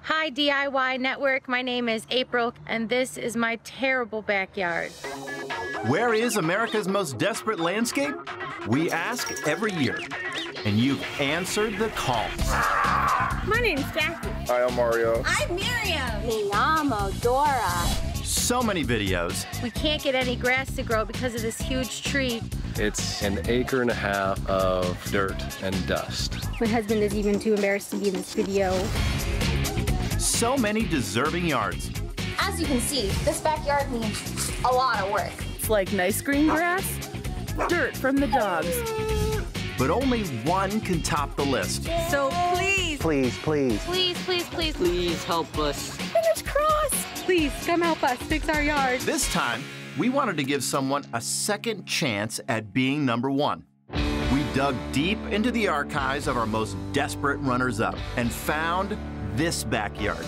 Hi DIY Network, my name is April, and this is my terrible backyard. Where is America's most desperate landscape? We ask every year, and you've answered the call. My name's Jackie. Hi, I'm Mario. I'm Miriam. Me llamo Dora. So many videos. We can't get any grass to grow because of this huge tree. It's an acre and a half of dirt and dust. My husband is even too embarrassed to be in this video. So many deserving yards. As you can see, this backyard needs a lot of work. It's like nice green grass, dirt from the dogs. But only one can top the list. So please, Please, please. Please, please, please. Please help us. Fingers crossed. Please, come help us fix our yard. This time, we wanted to give someone a second chance at being number one. We dug deep into the archives of our most desperate runners-up and found this backyard.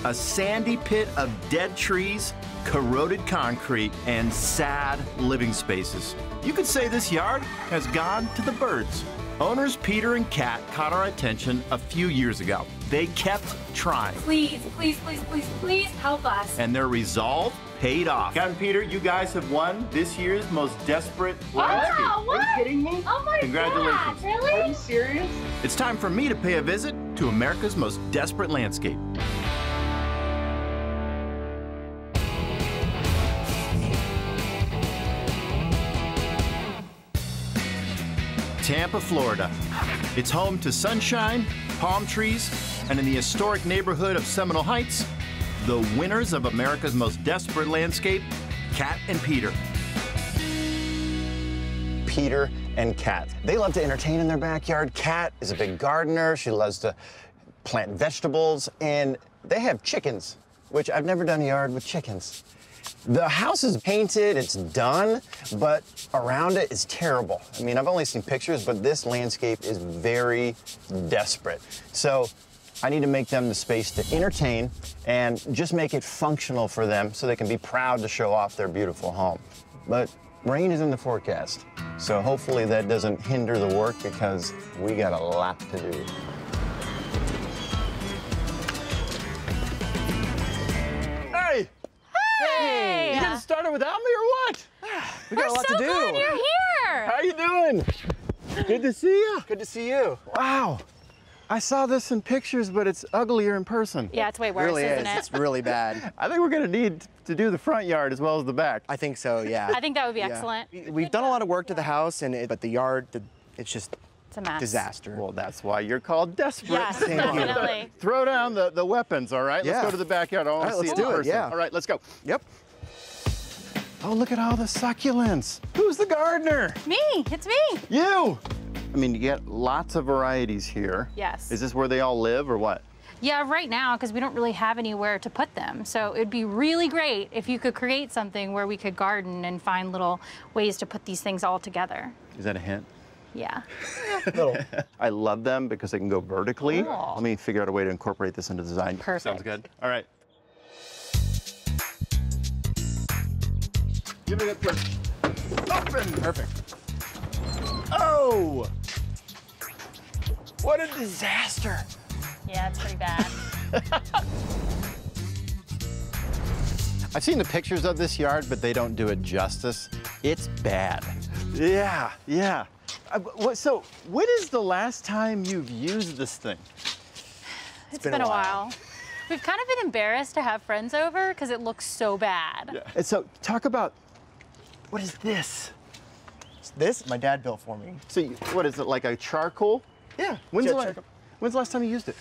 A sandy pit of dead trees, corroded concrete, and sad living spaces. You could say this yard has gone to the birds. Owners Peter and Kat caught our attention a few years ago. They kept trying. Please, please, please, please, please help us. And their resolve paid off. Kat and Peter, you guys have won this year's most desperate landscape. Oh, what? Are you kidding me? Oh my Congratulations. God, really? Are you serious? It's time for me to pay a visit to America's most desperate landscape. Tampa, Florida. It's home to sunshine, palm trees, and in the historic neighborhood of Seminole Heights, the winners of America's most desperate landscape, Kat and Peter. Peter and Kat. They love to entertain in their backyard. Kat is a big gardener. She loves to plant vegetables, and they have chickens, which I've never done a yard with chickens. The house is painted, it's done, but around it is terrible. I mean, I've only seen pictures, but this landscape is very desperate. So I need to make them the space to entertain and just make it functional for them so they can be proud to show off their beautiful home. But rain is in the forecast, so hopefully that doesn't hinder the work because we got a lot to do. Hey! Hey! You guys started without me or what? We got a lot to do. Glad you're here. How you doing? Good to see you. Good to see you. Wow. I saw this in pictures, but it's uglier in person. Yeah, it's way worse, Really isn't is. it? It's really bad. I think we're gonna need to do the front yard as well as the back. I think so, yeah. I think that would be Yeah. excellent. We've done a lot of work to the house, but the yard, it's just It's a mess. disaster. Well, that's why you're called desperate. Yes, Thank you. definitely. Throw down the weapons, all right? Let's Yeah. go to the backyard. I want All to right, see let's it in do it, person. yeah. All right, let's go. Yep. Oh, look at all the succulents. Who's the gardener? Me, it's me. You. I mean, you get lots of varieties here. Yes. Is this where they all live or what? Yeah, right now, because we don't really have anywhere to put them. So it'd be really great if you could create something where we could garden and find little ways to put these things all together. Is that a hint? Yeah. I love them because they can go vertically. Cool. Let me figure out a way to incorporate this into design. Perfect. Sounds good. All right. Give me that push. Open. Perfect. Oh! What a disaster. Yeah, it's pretty bad. I've seen the pictures of this yard, but they don't do it justice. It's bad. Yeah, yeah. So, when is the last time you've used this thing? It's been a while. We've kind of been embarrassed to have friends over because it looks so bad. Yeah. And so, talk about, what is this? This, my dad built for me. So, what is it, like a charcoal? Yeah. When's Jet the last time you used it?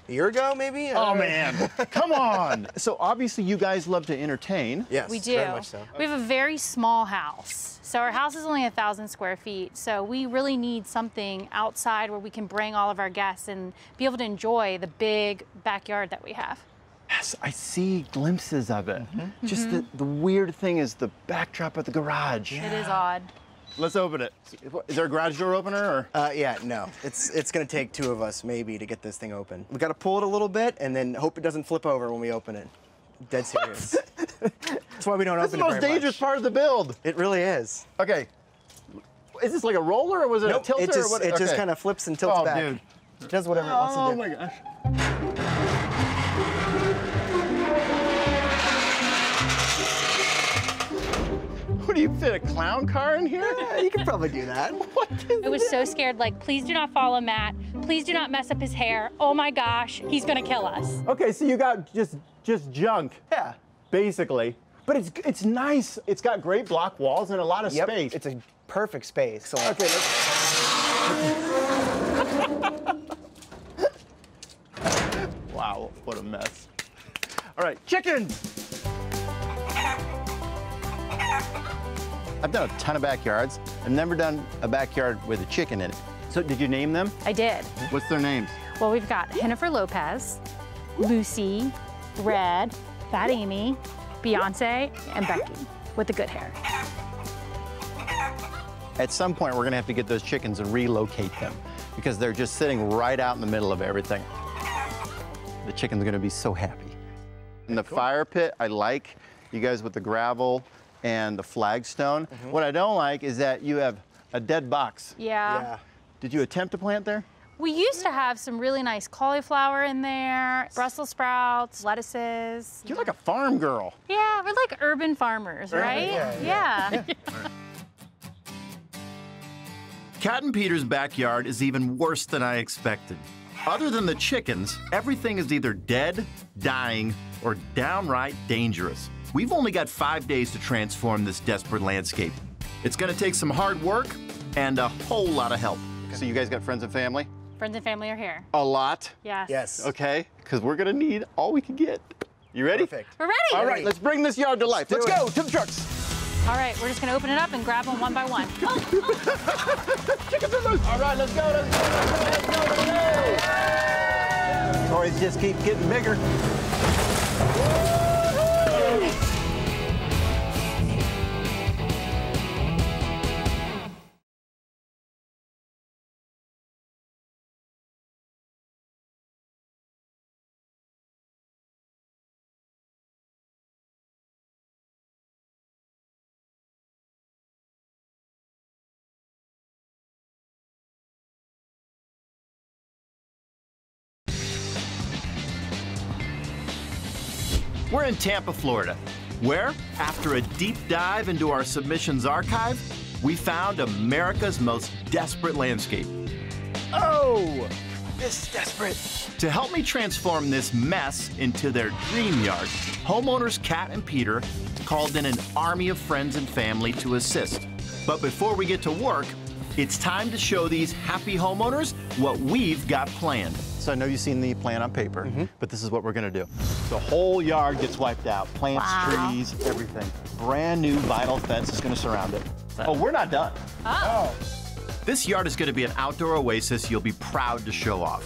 A year ago, maybe? I Oh, don't know. man, come on. So, obviously, you guys love to entertain. Yes, We do. very much so. We have a very small house. So our house is only 1,000 square feet. So we really need something outside where we can bring all of our guests and be able to enjoy the big backyard that we have. Yes, I see glimpses of it. Just the weird thing is the backdrop of the garage. It is odd. Let's open it. Is there a garage door opener or? Yeah, no. It's gonna take two of us maybe to get this thing open. We gotta pull it a little bit and then hope it doesn't flip over when we open it. Dead serious. That's why we don't That's open the it most very dangerous much. part of the build. It really is. Okay. Is this like a roller or was it Nope, a tilter? it just, or what? it just Okay. kind of flips and tilts Oh, back. dude. It does whatever it wants to do. Oh my gosh. What do you fit a clown car in here? Yeah, you can probably do that. What is I was so scared, like, please do not follow Matt. Please do not mess up his hair. Oh my gosh, he's gonna kill us. Okay, so you got just junk, Yeah. basically. But it's nice. It's got great block walls and a lot of Yep. space. It's a perfect space. So Okay, wow, what a mess. All right, chickens! I've done a ton of backyards. I've never done a backyard with a chicken in it. So did you name them? I did. What's their names? Well, we've got Jennifer Lopez, Lucy, Red, Fat Amy, Beyonce, and Becky with the good hair. At some point, we're gonna have to get those chickens and relocate them because they're just sitting right out in the middle of everything. The chicken's gonna be so happy. And the fire pit, I like. You guys with the gravel and the flagstone. What I don't like is that you have a dead box. Yeah. Did you attempt to plant there? We used to have some really nice cauliflower in there, Brussels sprouts, lettuces. You're like a farm girl. Yeah, we're like urban farmers, right? Yeah. Cat and Peter's backyard is even worse than I expected. Other than the chickens, everything is either dead, dying, or downright dangerous. We've only got 5 days to transform this desperate landscape. It's gonna take some hard work and a whole lot of help. So you guys got friends and family? Friends and family are here. A lot? Yes. Yes. Okay, because we're gonna need all we can get. You ready? Perfect. We're ready. All right, let's bring this yard to life. Let's do it. go to the trucks. All right, we're just gonna open it up and grab them one by one. Chickens are loose. All right, let's go, let's go. Toys just keep getting bigger. We're in Tampa, Florida, where, after a deep dive into our submissions archive, we found America's most desperate landscape. Oh, this is desperate. To help me transform this mess into their dream yard, homeowners Cat and Peter called in an army of friends and family to assist. But before we get to work, it's time to show these happy homeowners what we've got planned. So I know you've seen the plan on paper, but this is what we're gonna do. The whole yard gets wiped out. Plants, trees, everything. Brand new vinyl fence is gonna surround it. Oh, we're not done. Oh. This yard is going to be an outdoor oasis you'll be proud to show off.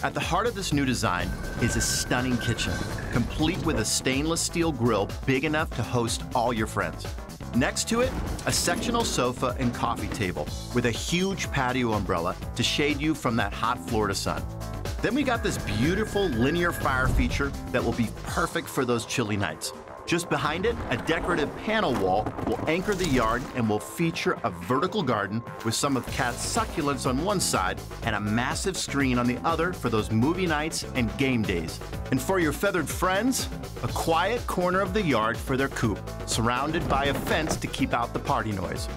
At the heart of this new design is a stunning kitchen, complete with a stainless steel grill big enough to host all your friends. Next to it, a sectional sofa and coffee table with a huge patio umbrella to shade you from that hot Florida sun. Then we got this beautiful linear fire feature that will be perfect for those chilly nights. Just behind it, a decorative panel wall will anchor the yard and will feature a vertical garden with some of Cat's succulents on one side and a massive screen on the other for those movie nights and game days. And for your feathered friends, a quiet corner of the yard for their coop, surrounded by a fence to keep out the party noise.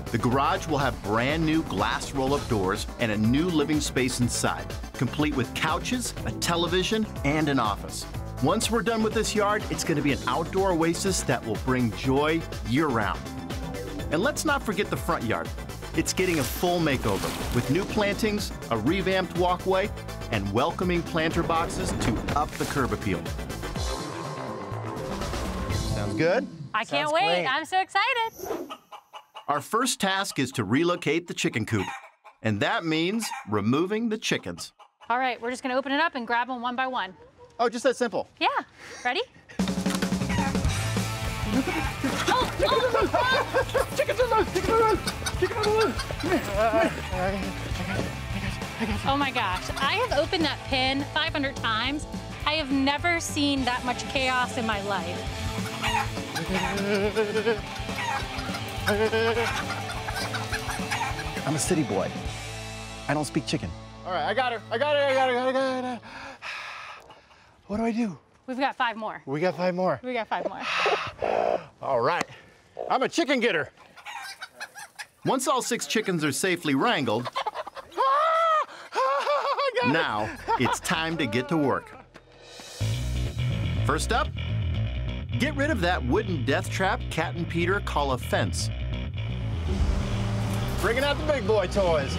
The garage will have brand new glass roll-up doors and a new living space inside, complete with couches, a television, and an office. Once we're done with this yard, it's going to be an outdoor oasis that will bring joy year-round. And let's not forget the front yard. It's getting a full makeover with new plantings, a revamped walkway, and welcoming planter boxes to up the curb appeal. Sounds good? I can't Sounds wait. great. I'm so excited. Our first task is to relocate the chicken coop, and that means removing the chickens. All right, we're just gonna open it up and grab them one by one. Oh, just that simple. Yeah, ready? Oh my gosh, I have opened that pin 500 times. I have never seen that much chaos in my life. I'm a city boy. I don't speak chicken. All right, I got her. I got her. What do I do? We've got 5 more. We got 5 more. We got 5 more. All right. I'm a chicken getter. Once all 6 chickens are safely wrangled, now it's time to get to work. First up, get rid of that wooden death trap Kat and Peter call a fence. Bringing out the big boy toys.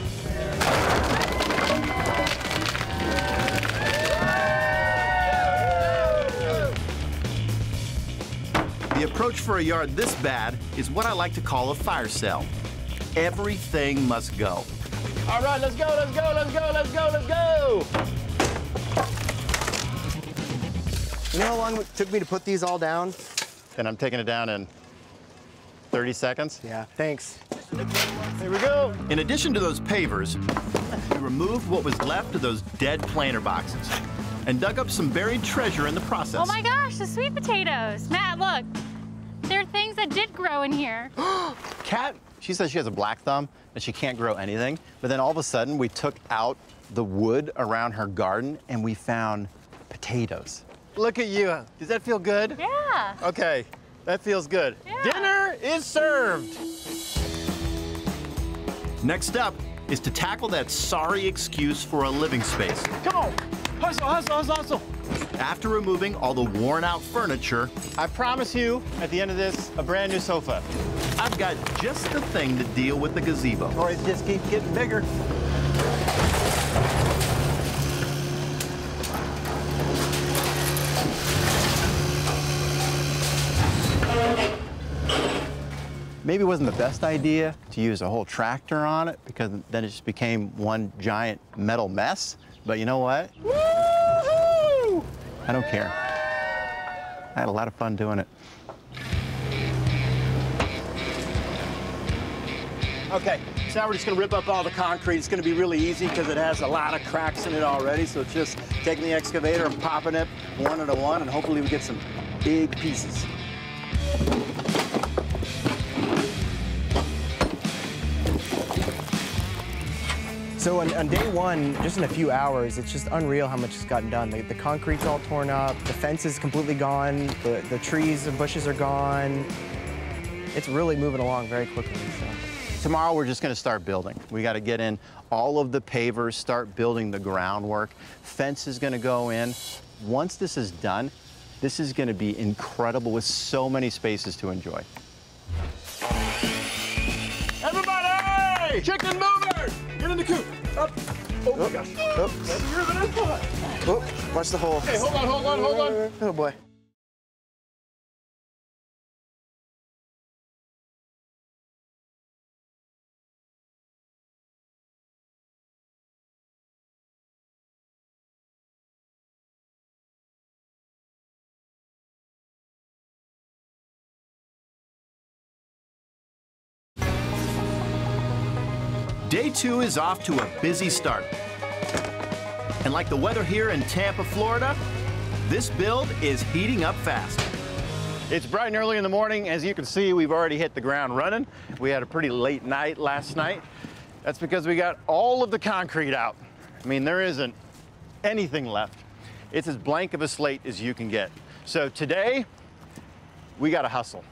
The approach for a yard this bad is what I like to call a fire sale. Everything must go. All right, let's go, let's go, let's go, let's go, let's go. You know how long it took me to put these all down? And I'm taking it down in 30 seconds. Yeah, thanks. Here we go. In addition to those pavers, we removed what was left of those dead planter boxes and dug up some buried treasure in the process. Oh my gosh, the sweet potatoes. Matt, look. There are things that did grow in here. Kat, she says she has a black thumb and she can't grow anything. But then all of a sudden, we took out the wood around her garden and we found potatoes. Look at you. Does that feel good? Yeah. Okay, that feels good. Yeah. Dinner is served. Next up is to tackle that sorry excuse for a living space. Come on. Hustle, hustle, hustle, hustle. After removing all the worn out furniture, I promise you, at the end of this, a brand new sofa. I've got just the thing to deal with the gazebo. Or it just keeps getting bigger. Maybe it wasn't the best idea to use a whole tractor on it because then it just became one giant metal mess. But you know what? Woo-hoo! I don't care. I had a lot of fun doing it. Okay, so now we're just gonna rip up all the concrete. It's gonna be really easy because it has a lot of cracks in it already. So it's just taking the excavator and popping it one at a one, and hopefully we get some big pieces. So on day one, just in a few hours, it's just unreal how much has gotten done. The concrete's all torn up, the fence is completely gone, the trees and bushes are gone. It's really moving along very quickly. So. Tomorrow we're just gonna start building. We gotta get in all of the pavers, start building the groundwork. Fence is gonna go in. Once this is done, this is gonna be incredible with so many spaces to enjoy. Everybody! Chicken movers! Get in the coop! Up! Oh my gosh. Oh. Heavier than I thought. Oh, watch the hole. Hey, hold on, hold on, hold on. Oh boy. Day 2 is off to a busy start. And like the weather here in Tampa, Florida, this build is heating up fast. It's bright and early in the morning. As you can see, we've already hit the ground running. We had a pretty late night last night. That's because we got all of the concrete out. I mean, there isn't anything left. It's as blank of a slate as you can get. So today, we got to hustle.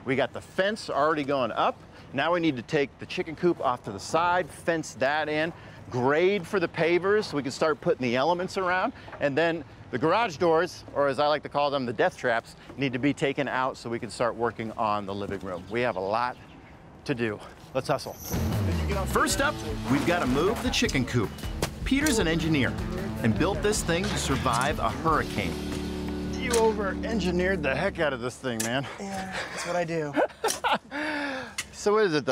We got the fence already going up. Now we need to take the chicken coop off to the side, fence that in, grade for the pavers so we can start putting the elements around, and then the garage doors, or as I like to call them, the death traps, need to be taken out so we can start working on the living room. We have a lot to do. Let's hustle. First up, we've got to move the chicken coop. Peter's an engineer and built this thing to survive a hurricane. You over-engineered the heck out of this thing, man. Yeah, that's what I do. So what is it,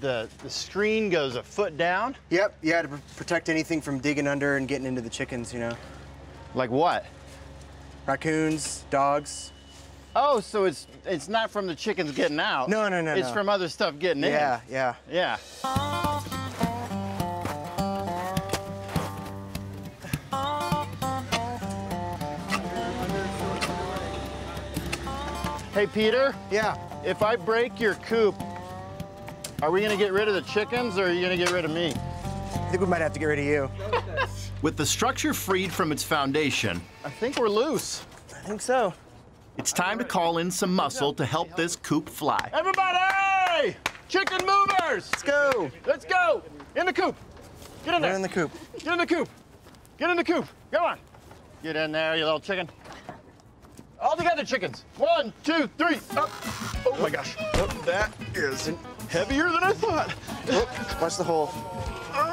the screen goes a foot down? Yep, yeah, to protect anything from digging under and getting into the chickens, you know. Like what? Raccoons, dogs. Oh, so it's not from the chickens getting out. No, no, no, It's no. from other stuff getting in. Yeah, yeah. Yeah. Hey, Peter. Yeah. If I break your coop, are we gonna get rid of the chickens or are you gonna get rid of me? think we might have to get rid of you. With the structure freed from its foundation, I think we're loose. I think so. It's time to call in some muscle to help this coop fly. Everybody! Chicken movers! Let's go. Let's go! In the coop! Get in there! We're in the coop. Get in the coop! Get in the coop! Come on! Get in there, you little chicken. All together, chickens. 1, 2, 3, up. Oh my gosh. That is heavier than I thought. Watch the hole.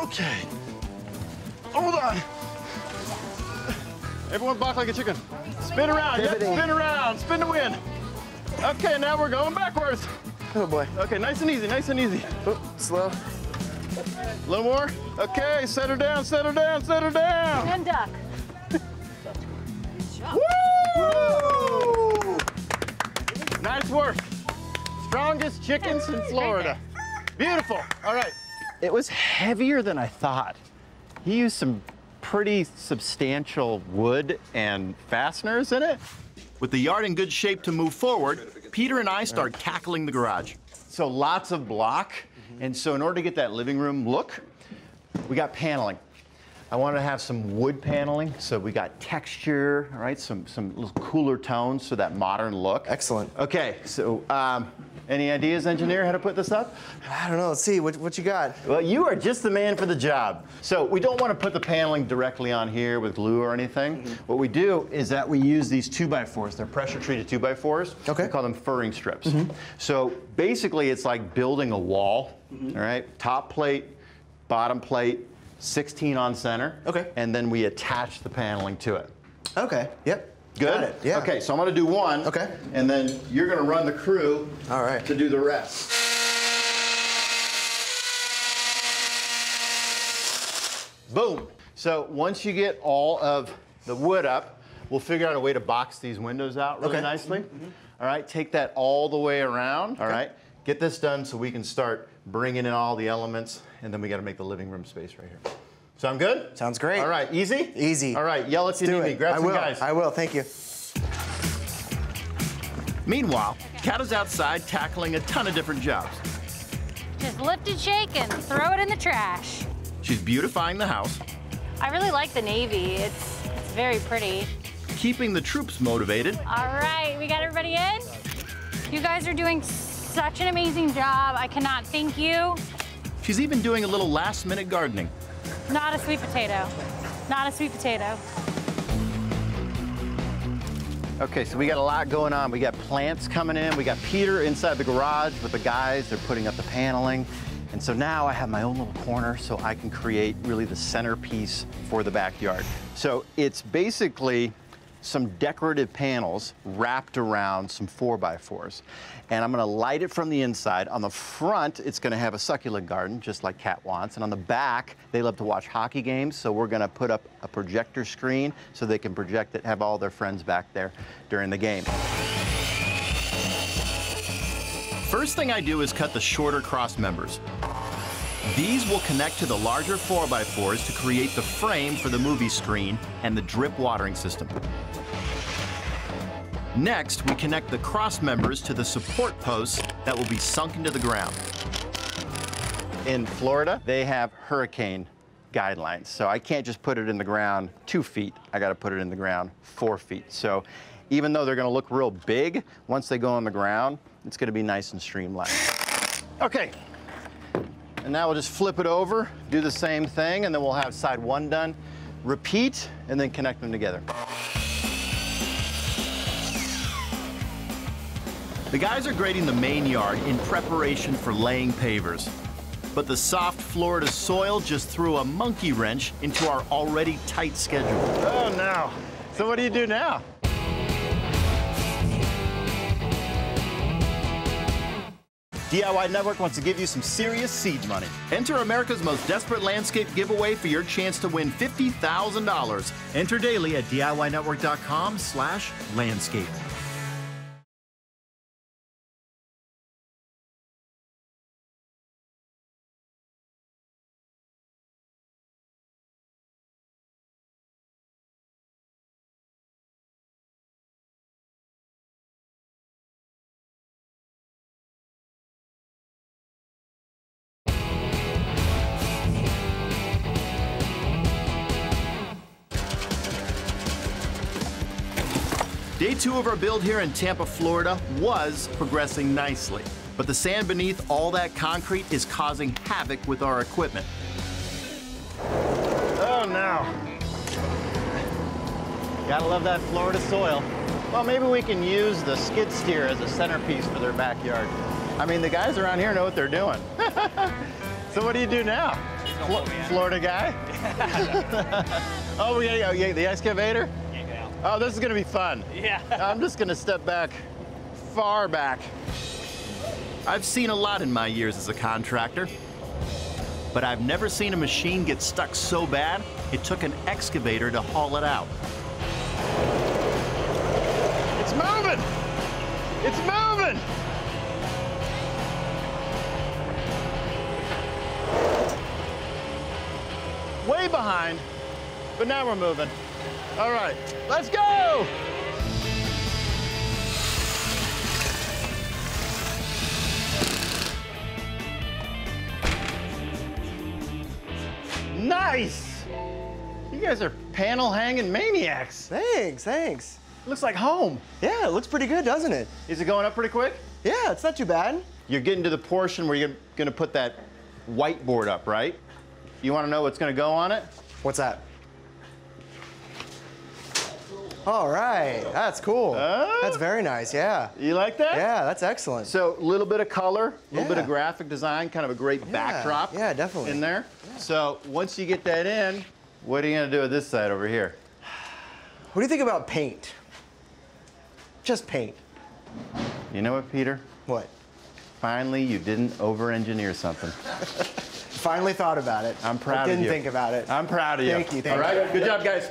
Okay. Hold on. Everyone balk like a chicken. Spin around. Yep, spin around. Spin to win. Okay, now we're going backwards. Oh boy. Okay, nice and easy, nice and easy. Oh, slow. A little more. Okay, set her down, set her down, set her down. And duck. Woo! Nice work. Strongest chickens in Florida. Beautiful. All right. It was heavier than I thought. He used some pretty substantial wood and fasteners in it. With the yard in good shape to move forward, Peter and I start tackling the garage. So lots of block. And so in order to get that living room look, we got paneling. I wanted to have some wood paneling, so we got texture, all right, some little cooler tones, so that modern look. Excellent. Okay, so any ideas, engineer, how to put this up? I don't know. Let's see. What you got? Well, you are just the man for the job. So we don't want to put the paneling directly on here with glue or anything. What we do is that we use these 2x4s. They're pressure-treated 2x4s. Okay. We call them furring strips. So basically, it's like building a wall, all right? Top plate, bottom plate, 16 on center. Okay. And then we attach the paneling to it. Okay. Yep. Good? Got it. Yeah. Okay, so I'm gonna do one. Okay. And then you're gonna run the crew. All right. To do the rest. Boom. So once you get all of the wood up, we'll figure out a way to box these windows out really nicely. All right, take that all the way around. All right, get this done so we can start bringing in all the elements, and then we got to make the living room space right here. Sound good? Sounds great. All right, easy? Easy. All right, yell if you need me. Grab some guys. I will. Thank you. Meanwhile, Kat is outside tackling a ton of different jobs. Just lift and shake and throw it in the trash. She's beautifying the house, I really like the navy. It's very pretty. keeping the troops motivated, All right, we got everybody in? You guys are doing such an amazing job. I cannot thank you. she's even doing a little last-minute gardening. Not a sweet potato. Not a sweet potato. Okay, so we got a lot going on. We got plants coming in. We got Peter inside the garage with the guys. They're putting up the paneling. And so now I have my own little corner so I can create really the centerpiece for the backyard. So it's basically some decorative panels wrapped around some 4x4s. And I'm gonna light it from the inside. On the front, it's gonna have a succulent garden, just like Kat wants. And on the back, they love to watch hockey games, so we're gonna put up a projector screen so they can project it, have all their friends back there during the game. First thing I do is cut the shorter cross members. These will connect to the larger 4x4s to create the frame for the movie screen and the drip watering system. Next, we connect the cross members to the support posts that will be sunk into the ground. In Florida, they have hurricane guidelines, so I can't just put it in the ground 2 feet. I gotta put it in the ground 4 feet. So even though they're gonna look real big, once they go on the ground, it's gonna be nice and streamlined. Okay, and now we'll just flip it over, do the same thing, and then we'll have side one done. Repeat, and then connect them together. The guys are grading the main yard in preparation for laying pavers. But the soft Florida soil just threw a monkey wrench into our already tight schedule. Oh no, so what do you do now? DIY Network wants to give you some serious seed money. Enter America's Most Desperate Landscape giveaway for your chance to win $50,000. Enter daily at DIYnetwork.com/landscape. Day 2 of our build here in Tampa, Florida was progressing nicely, but the sand beneath all that concrete is causing havoc with our equipment. Oh no. Gotta love that Florida soil. Well, maybe we can use the skid steer as a centerpiece for their backyard. I mean, the guys around here know what they're doing. So what do you do now? Florida guy? Oh, we gotta go, the excavator? Oh, this is gonna be fun. Yeah. I'm just gonna step back, far back. I've seen a lot in my years as a contractor, but I've never seen a machine get stuck so bad it took an excavator to haul it out. It's moving! It's moving! Way behind, but now we're moving. All right, let's go! Nice! You guys are panel hanging maniacs. Thanks, thanks. Looks like home. Yeah, it looks pretty good, doesn't it? Is it going up pretty quick? Yeah, it's not too bad. You're getting to the portion where you're gonna put that whiteboard up, right? You wanna know what's gonna go on it? What's that? All right, that's cool. That's very nice, yeah. You like that? Yeah, that's excellent. So a little bit of color, a little bit of Yeah. graphic design, kind of a great backdrop Yeah, definitely. in there. Yeah. So once you get that in, what are you gonna do with this side over here? What do you think about paint? Just paint. You know what, Peter? What? Finally, you didn't over-engineer something. Finally thought about it. I'm proud of you. Didn't think about it. I'm proud of you. Thank you, thank All right, you. good job, guys.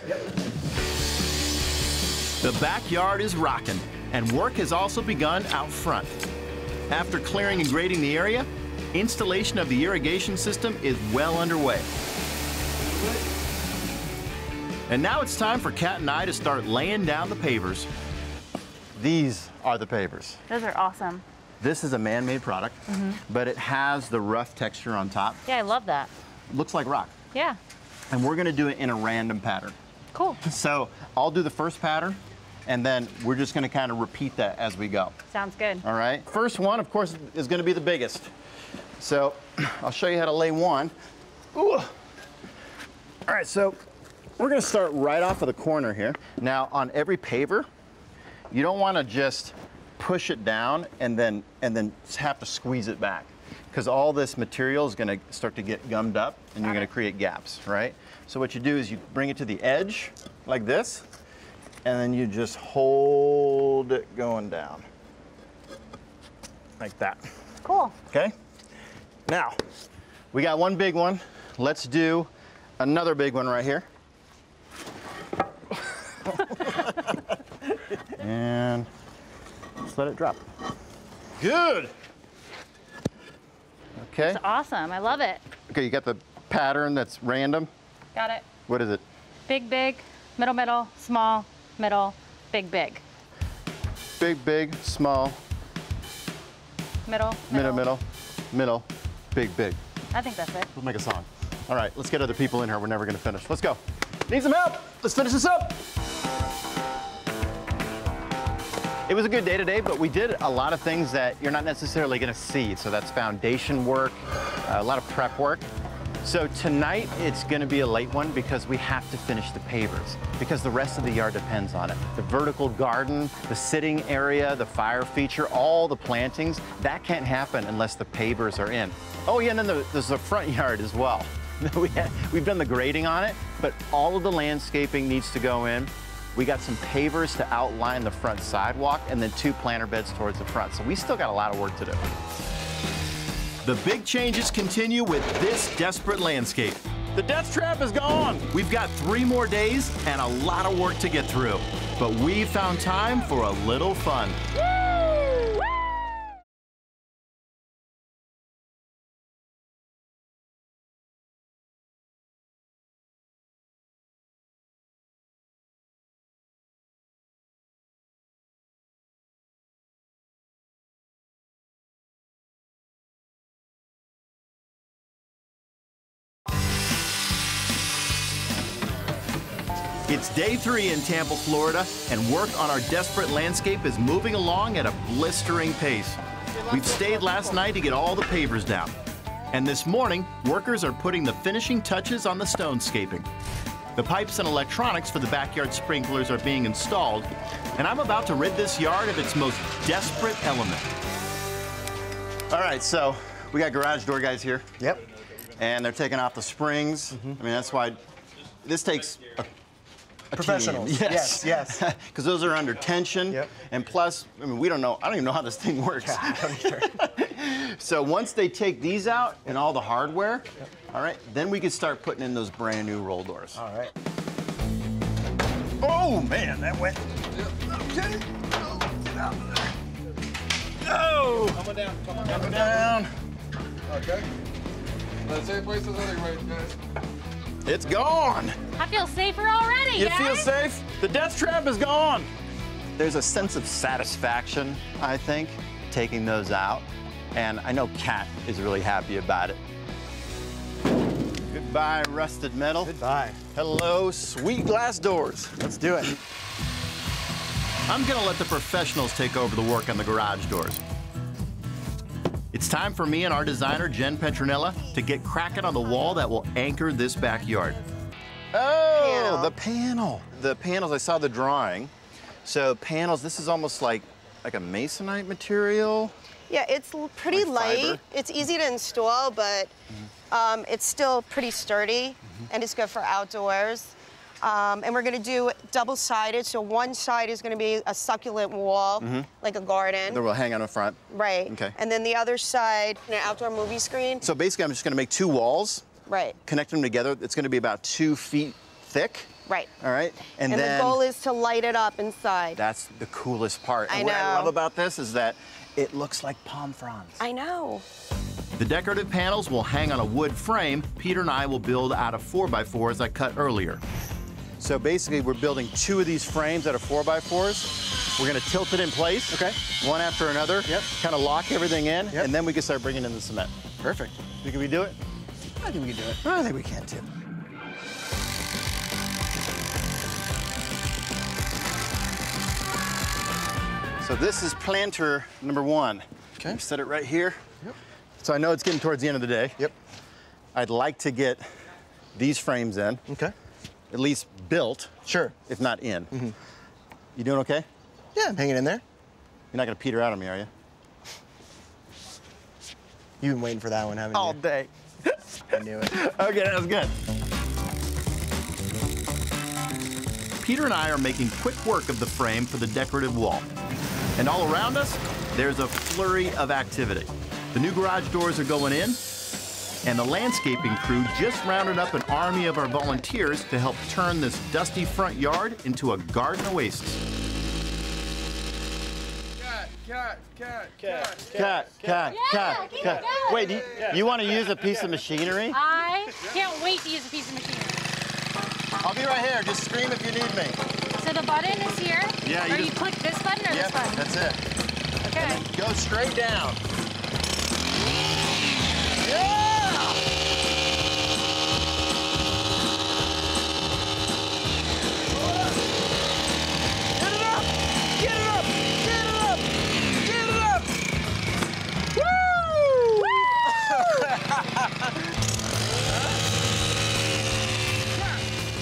The backyard is rocking, and work has also begun out front. After clearing and grading the area, installation of the irrigation system is well underway. And now it's time for Kat and I to start laying down the pavers. These are the pavers. Those are awesome. This is a man-made product, but it has the rough texture on top. Yeah, I love that. Looks like rock. Yeah, And we're gonna do it in a random pattern. cool. So I'll do the first pattern, and then we're just gonna kind of repeat that as we go. Sounds good. All right? First one, of course, is gonna be the biggest. So I'll show you how to lay one. Ooh. All right, so we're gonna start right off of the corner here. Now, on every paver, you don't wanna just push it down and then have to squeeze it back, because all this material is gonna start to get gummed up and you're gonna create gaps, right? So what you do is you bring it to the edge like this, and then you just hold it going down like that. Cool. Okay? Now, we got one big one. Let's do another big one right here. And just let it drop. Good. Okay. It's awesome. I love it. Okay, you got the pattern that's random. Got it. What is it? Big, big, middle, middle, small, middle, big, big. Big, big, small, Middle, middle, middle, middle, big, big. I think that's it. We'll make a song. All right, let's get other people in here. We're never gonna finish. Let's go. Need some help. Let's finish this up. It was a good day today, but we did a lot of things that you're not necessarily gonna see. So that's foundation work, a lot of prep work. So tonight, it's gonna be a late one because we have to finish the pavers, because the rest of the yard depends on it. The vertical garden, the sitting area, the fire feature, all the plantings, that can't happen unless the pavers are in. Oh yeah, and then there's the front yard as well. We've done the grading on it, but all of the landscaping needs to go in. We got some pavers to outline the front sidewalk, and then 2 planter beds towards the front. So we still got a lot of work to do. The big changes continue with this desperate landscape. The death trap is gone. We've got 3 more days and a lot of work to get through, but we found time for a little fun. It's day 3 in Tampa, Florida, and work on our desperate landscape is moving along at a blistering pace. We've stayed last night to get all the pavers down. And this morning, workers are putting the finishing touches on the stonescaping. The pipes and electronics for the backyard sprinklers are being installed, and I'm about to rid this yard of its most desperate element. All right, so we got garage door guys here. Yep. And they're taking off the springs. I mean, that's why this takes a Professionals. team. Yes, yes. Because those are under tension. Yep. And plus, I mean, we don't know. I don't even know how this thing works. Yeah, I don't either. So once they take these out and all the hardware, all right, then we can start putting in those brand new roll doors. All right. Oh man, that went. Okay. Oh, get out of there. No. Coming down. Coming down. Okay. Let's say places anyway, guys. It's gone. I feel safer already, You guys. feel safe? The death trap is gone. There's a sense of satisfaction, I think, taking those out. And I know Kat is really happy about it. Goodbye, rusted metal. Goodbye. Hello, sweet glass doors. Let's do it. I'm gonna let the professionals take over the work on the garage doors. It's time for me and our designer, Jen Petronella, to get cracking on the wall that will anchor this backyard. Oh, the panel. The panels, I saw the drawing. So panels, this is almost like a masonite material. Yeah, it's pretty Like light. fiber? It's easy to install, but it's still pretty sturdy, and it's good for outdoors. And we're gonna do double-sided, so one side is gonna be a succulent wall, like a garden. That will hang on the front. Right. Okay. And then the other side, an outdoor movie screen. So basically, I'm just gonna make 2 walls, Right. connect them together. It's gonna be about 2 feet thick. Right. All right. And And then the goal is to light it up inside. that's the coolest part. I And what I know. love about this is that it looks like palm fronds. I know. The decorative panels will hang on a wood frame. Peter and I will build out of 4x4s I cut earlier. So basically, we're building 2 of these frames out of 4x4s. We're gonna tilt it in place. Okay. One after another. Yep. Kind of lock everything in, Yep. and then we can start bringing in the cement. Perfect. Can we do it? I think we can do it. I think we can too. So this is planter number 1. Okay. Set it right here. Yep. So I know it's getting towards the end of the day. Yep. I'd like to get these frames in, Okay. at least built, Sure. if not in. You doing okay? Yeah, I'm hanging in there. You're not gonna peter out on me, are you? You've been waiting for that one, haven't All you? day. I knew it. Okay, that was good. Peter and I are making quick work of the frame for the decorative wall. And all around us, there's a flurry of activity. The new garage doors are going in, and the landscaping crew just rounded up an army of our volunteers to help turn this dusty front yard into a garden oasis. Cat. Wait, you want to use a piece of machinery? I can't wait to use a piece of machinery. I'll be right here. Just scream if you need me. So the button is here? Yeah, you Or you just- click this button or this button? That's it. Okay. Go straight down.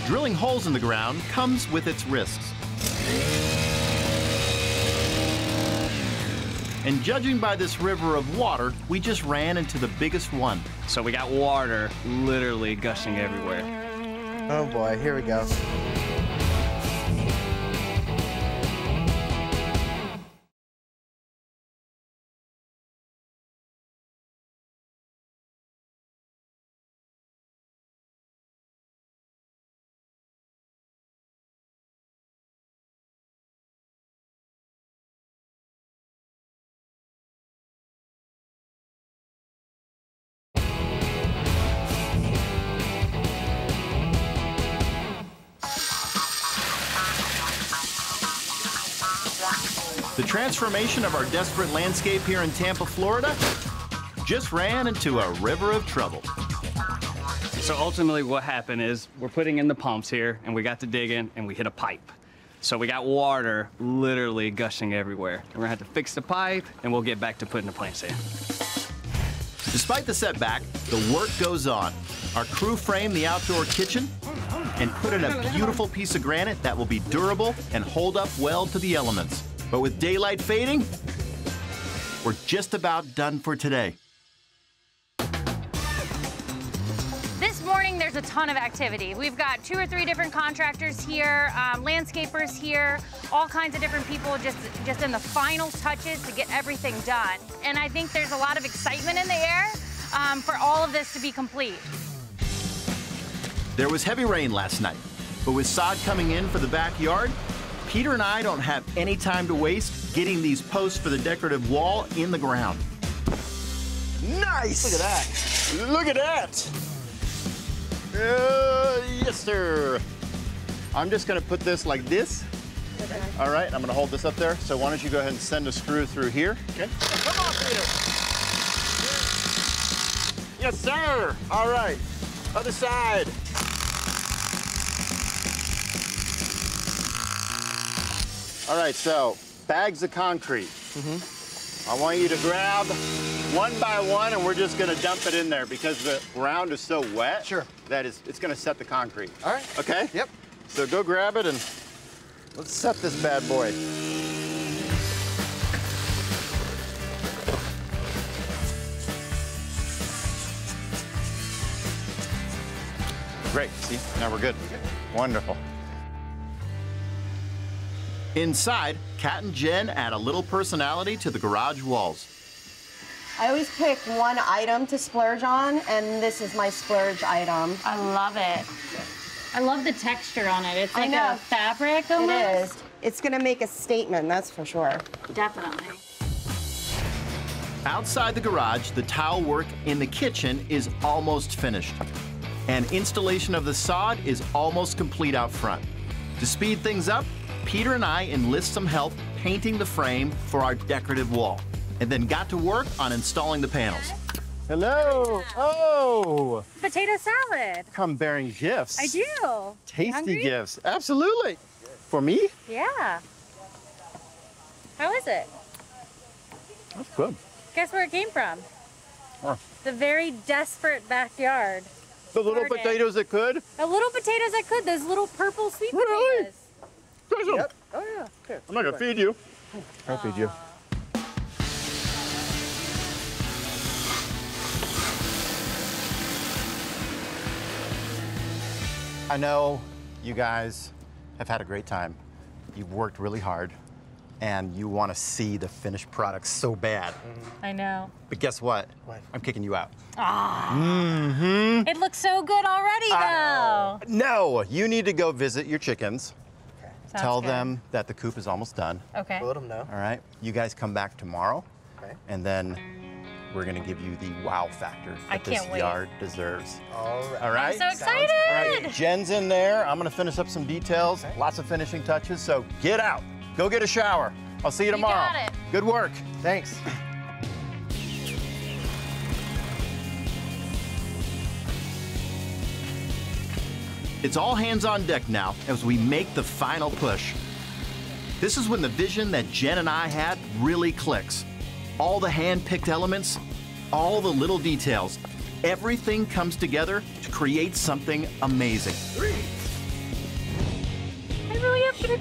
Drilling holes in the ground comes with its risks. And judging by this river of water, we just ran into the biggest one. So we got water literally gushing everywhere. Oh boy, here we go. The transformation of our desperate landscape here in Tampa, Florida, just ran into a river of trouble. So ultimately what happened is we're putting in the pumps here, and we got to digging, and we hit a pipe. So we got water literally gushing everywhere. We're gonna have to fix the pipe, and we'll get back to putting the plants in. Despite the setback, the work goes on. Our crew framed the outdoor kitchen and put in a beautiful piece of granite that will be durable and hold up well to the elements. But with daylight fading, we're just about done for today. This morning, there's a ton of activity. We've got 2 or 3 different contractors here, landscapers here, all kinds of different people just in the final touches to get everything done. And I think there's a lot of excitement in the air for all of this to be complete. There was heavy rain last night, but with sod coming in for the backyard, Peter and I don't have any time to waste getting these posts for the decorative wall in the ground. Nice! Look at that. Look at that! Yes, sir. I'm just gonna put this like this. Okay. All right, I'm gonna hold this up there. So why don't you go ahead and send a screw through here. Okay. Come on, Peter. Yes, sir. All right, other side. All right, so bags of concrete. I want you to grab one by one, and we're just gonna dump it in there because the ground is so wet. Sure. That it's gonna set the concrete. All right. Okay? Yep. So go grab it and let's set this bad boy. Great, see, now we're good. Wonderful. Inside, Kat and Jen add a little personality to the garage walls. I always pick one item to splurge on, and this is my splurge item. I love it. I love the texture on it. It's like a fabric almost. It is. It's gonna make a statement, that's for sure. Definitely. Outside the garage, the tile work in the kitchen is almost finished. And installation of the sod is almost complete out front. To speed things up, Peter and I enlist some help painting the frame for our decorative wall, and then got to work on installing the panels. Hello. Oh. Potato salad. Come bearing gifts. I do. Tasty gifts. Absolutely. For me? Yeah. How is it? That's good. Guess where it came from? Oh. The very desperate backyard. The little garden. potatoes that could? The little potatoes that could. Those little purple sweet Really? potatoes. Yep. Oh, yeah. Here. I'm not gonna feed you. I'll feed you. I know you guys have had a great time. You've worked really hard, and you want to see the finished product so bad. I know. But guess what? What? I'm kicking you out. Ah. It looks so good already, though. No, you need to go visit your chickens. Sounds Tell good. them that the coop is almost done. Okay. Let them know. All right. You guys come back tomorrow. Okay. And then we're going to give you the wow factor I that this can't wait. yard deserves. All right. All right? I'm so excited. All right. Jen's in there. I'm going to finish up some details. Okay. Lots of finishing touches. So get out. Go get a shower. I'll see you tomorrow. got it. Good work. Thanks. It's all hands on deck now as we make the final push. This is when the vision that Jen and I had really clicks. All the hand-picked elements, all the little details, everything comes together to create something amazing. I really am gonna...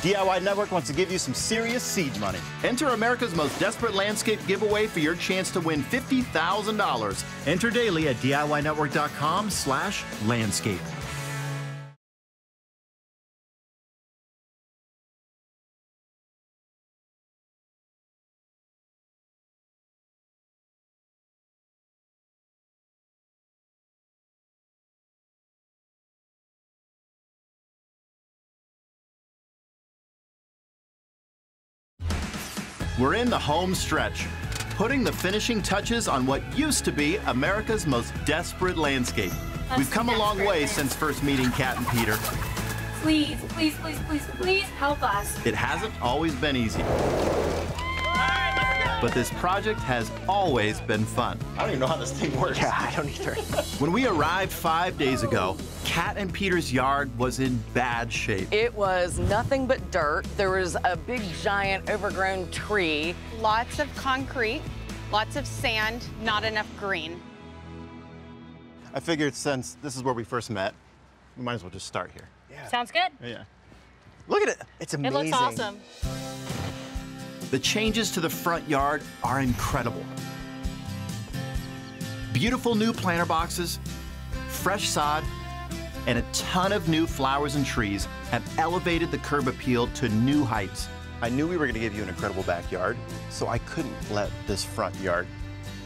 DIY Network wants to give you some serious seed money. Enter America's Most Desperate Landscape giveaway for your chance to win $50,000. Enter daily at DIYnetwork.com/landscape. We're in the home stretch, putting the finishing touches on what used to be America's most desperate landscape. We've come a long way since first meeting Kat and Peter. Please, please, please, please, please help us. It hasn't always been easy. All right, let's go. But this project has always been fun. I don't even know how this thing works. Yeah, I don't either. When we arrived 5 days ago, Kat and Peter's yard was in bad shape. It was nothing but dirt. There was a big, giant, overgrown tree. Lots of concrete, lots of sand, not enough green. I figured since this is where we first met, we might as well just start here. Yeah. Sounds good. Yeah. Look at it. It's It amazing. looks awesome. The changes to the front yard are incredible. Beautiful new planter boxes, fresh sod, and a ton of new flowers and trees have elevated the curb appeal to new heights. I knew we were going to give you an incredible backyard, so I couldn't let this front yard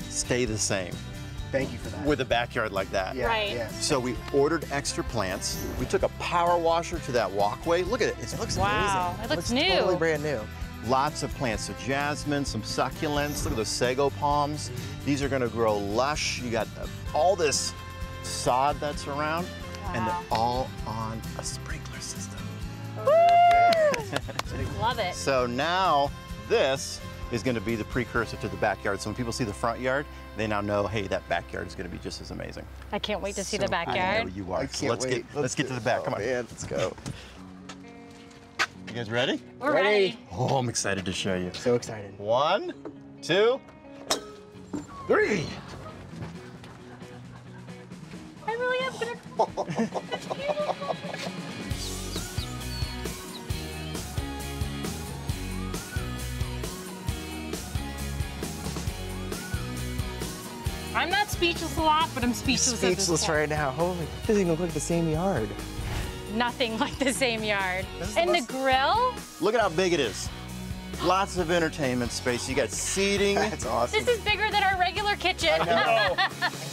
stay the same. Thank you for that. With a backyard like that. Yeah, Right. Yeah. So we ordered extra plants. We took a power washer to that walkway. Look at it. It looks Wow, amazing. it looks new. Totally brand new. Lots of plants. So jasmine, some succulents. Look at those sago palms. These are going to grow lush. You got all this sod that's around, and they're all on a sprinkler system. Love it. So now this is going to be the precursor to the backyard. So when people see the front yard, they now know, hey, that backyard is going to be just as amazing. I can't wait to see So the I backyard. know you are. I So can't wait. let's get to the back. Come on. Man, let's go. You guys ready? We're ready. Oh, I'm excited to show you. So excited. 1, 2, 3. I really am gonna. I'm not speechless a lot, but I'm speechless. at this Speechless point. right now. Holy, it doesn't even look like the same yard. Nothing like the same yard. This is And the most- grill? Look at how big it is. Lots of entertainment space. You got seating. That's awesome. This is bigger than our regular kitchen.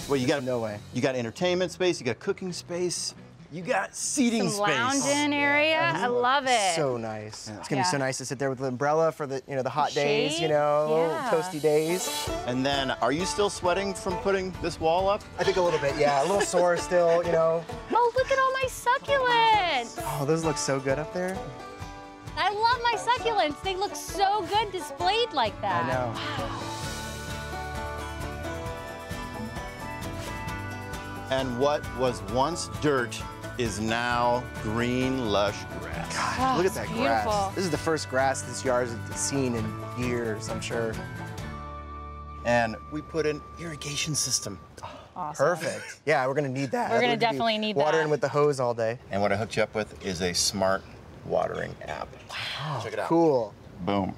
Well, you got No way. You got entertainment space. You got cooking space. You got seating Some space. lounge-in area. I love it. So nice. It's gonna Yeah. be so nice to sit there with the umbrella for the, the hot days, Shade? Yeah. toasty days. And then, are you still sweating from putting this wall up? I think a little bit, yeah. A little sore still, Oh, look at all my succulents. Oh, those look so good up there. I love my succulents. They look so good displayed like that. I know. And what was once dirt is now green, lush grass. God, look at it's that beautiful. grass. This is the first grass this yard has seen in years, I'm sure. And we put an irrigation system. Awesome. Perfect. Yeah, we're gonna need that. We're gonna We're be definitely need watering that. with the hose all day. And what I hooked you up with is a smart watering app. Wow. Check it out. Cool. Boom.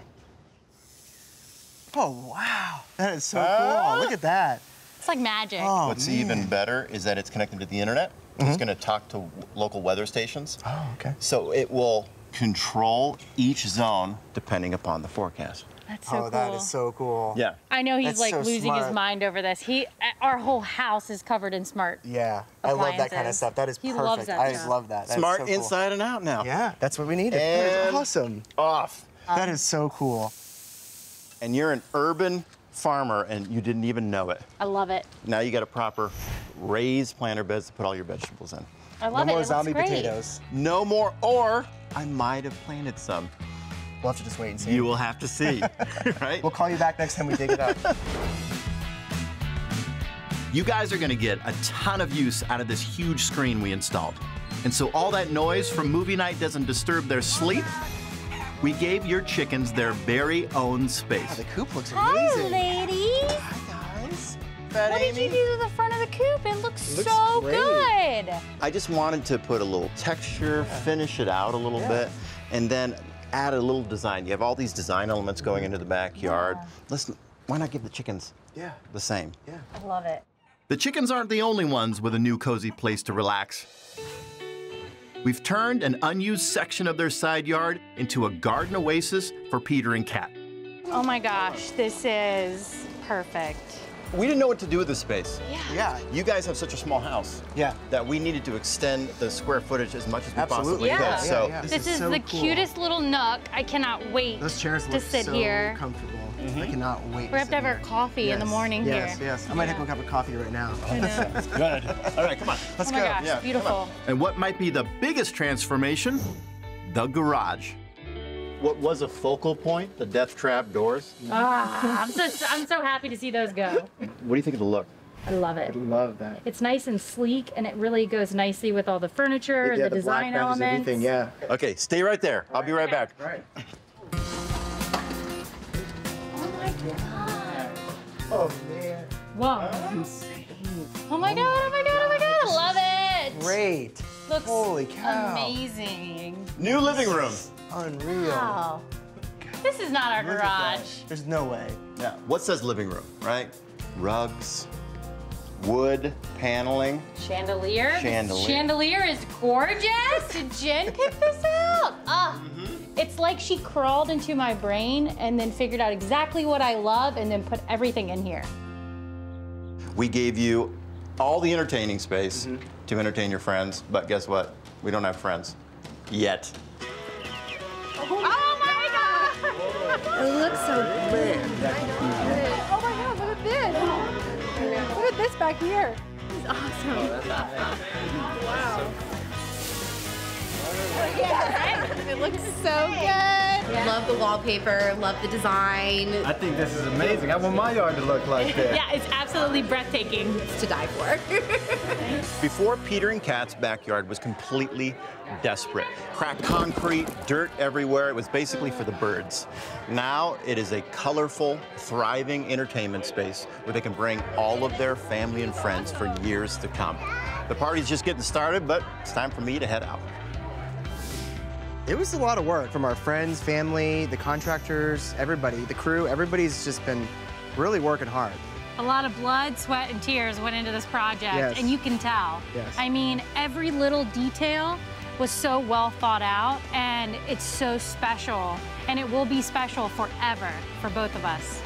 Oh, wow. That is so cool. Look at that. It's like magic. Oh, What's man. even better is that it's connected to the internet. It's going to talk to local weather stations. Oh, okay. So it will control each zone depending upon the forecast. That's so cool. That is so cool. Yeah. I know he's That's like so losing his smart. mind over this. Our whole house is covered in smart. Yeah, I love that kind of Appliances. stuff. That is He perfect. loves that I stuff. love that. That's Smart so cool. inside and out now. Yeah, that's what we needed. That And is awesome. Off. That is so cool. And you're an urban farmer and you didn't even know it. I love it. Now you got a proper raised planter beds to put all your vegetables in. I love no it. more It zombie looks great. potatoes. No more, or I might have planted some. We'll have to just wait and see. You will have to see, right? We'll call you back next time we dig it up. You guys are gonna get a ton of use out of this huge screen we installed. And so all that noise from movie night doesn't disturb their sleep, we gave your chickens their very own space. The coop looks Hi, amazing. ladies. Hi, guys. What did you do to the front of the coop? It looks Looks so great. good. I just wanted to put a little texture, finish it out a little bit, and then add a little design. You have all these design elements going into the backyard. Listen, why not give the chickens the same? Yeah. I love it. The chickens aren't the only ones with a new cozy place to relax. We've turned an unused section of their side yard into a garden oasis for Peter and Kat. Oh my gosh, this is perfect. We didn't know what to do with this space. Yeah. You guys have such a small house Yeah. that we needed to extend the square footage as much as we Absolutely. possibly Yeah. could. So Yeah. This is so the cool. cutest little nook. I cannot wait Those chairs to look sit so here. comfortable. I cannot wait. We have to have our coffee in the morning yes, here. Yes, I might have to go have a coffee right now. good. All right, come on. Let's Oh my go. gosh, Yeah, beautiful. And what might be the biggest transformation? The garage. what was a focal point, the death trap doors. I'm so happy to see those go. What do you think of the look? I love it. I love that. It's nice and sleek, and it really goes nicely with all the furniture and the design elements. Everything, yeah. Okay, stay right there. I'll be right back. Right. Oh my God. Oh man. Whoa. Oh my God, oh my God, oh my God, I love it. Great. Looks Holy cow. amazing. New living room. Unreal. Wow. This is not our Look at garage. that. There's no way. Yeah. What says living room, right? Rugs, wood, paneling. Chandelier. Chandelier. Chandelier is gorgeous. Did Jen pick this out? It's like she crawled into my brain and then figured out exactly what I love and then put everything in here. We gave you all the entertaining space to entertain your friends, but guess what? We don't have friends. Yet. Oh my God! It looks so Man. Oh my God, look at this. Look at this back here. This is awesome. Wow. Yeah, right? It looks so good. Yeah. Love the wallpaper, love the design. I think this is amazing. I want my yard to look like that. Yeah, it's absolutely breathtaking. It's to die for. Before, Peter and Kat's backyard was completely desperate. Cracked concrete, dirt everywhere. It was basically for the birds. Now it is a colorful, thriving entertainment space where they can bring all of their family and friends for years to come. The party's just getting started, but it's time for me to head out. It was a lot of work from our friends, family, the contractors, everybody, the crew. Everybody's just been really working hard. A lot of blood, sweat, and tears went into this project, Yes. and you can tell. Yes. I mean, every little detail was so well thought out, and it's so special, and it will be special forever for both of us.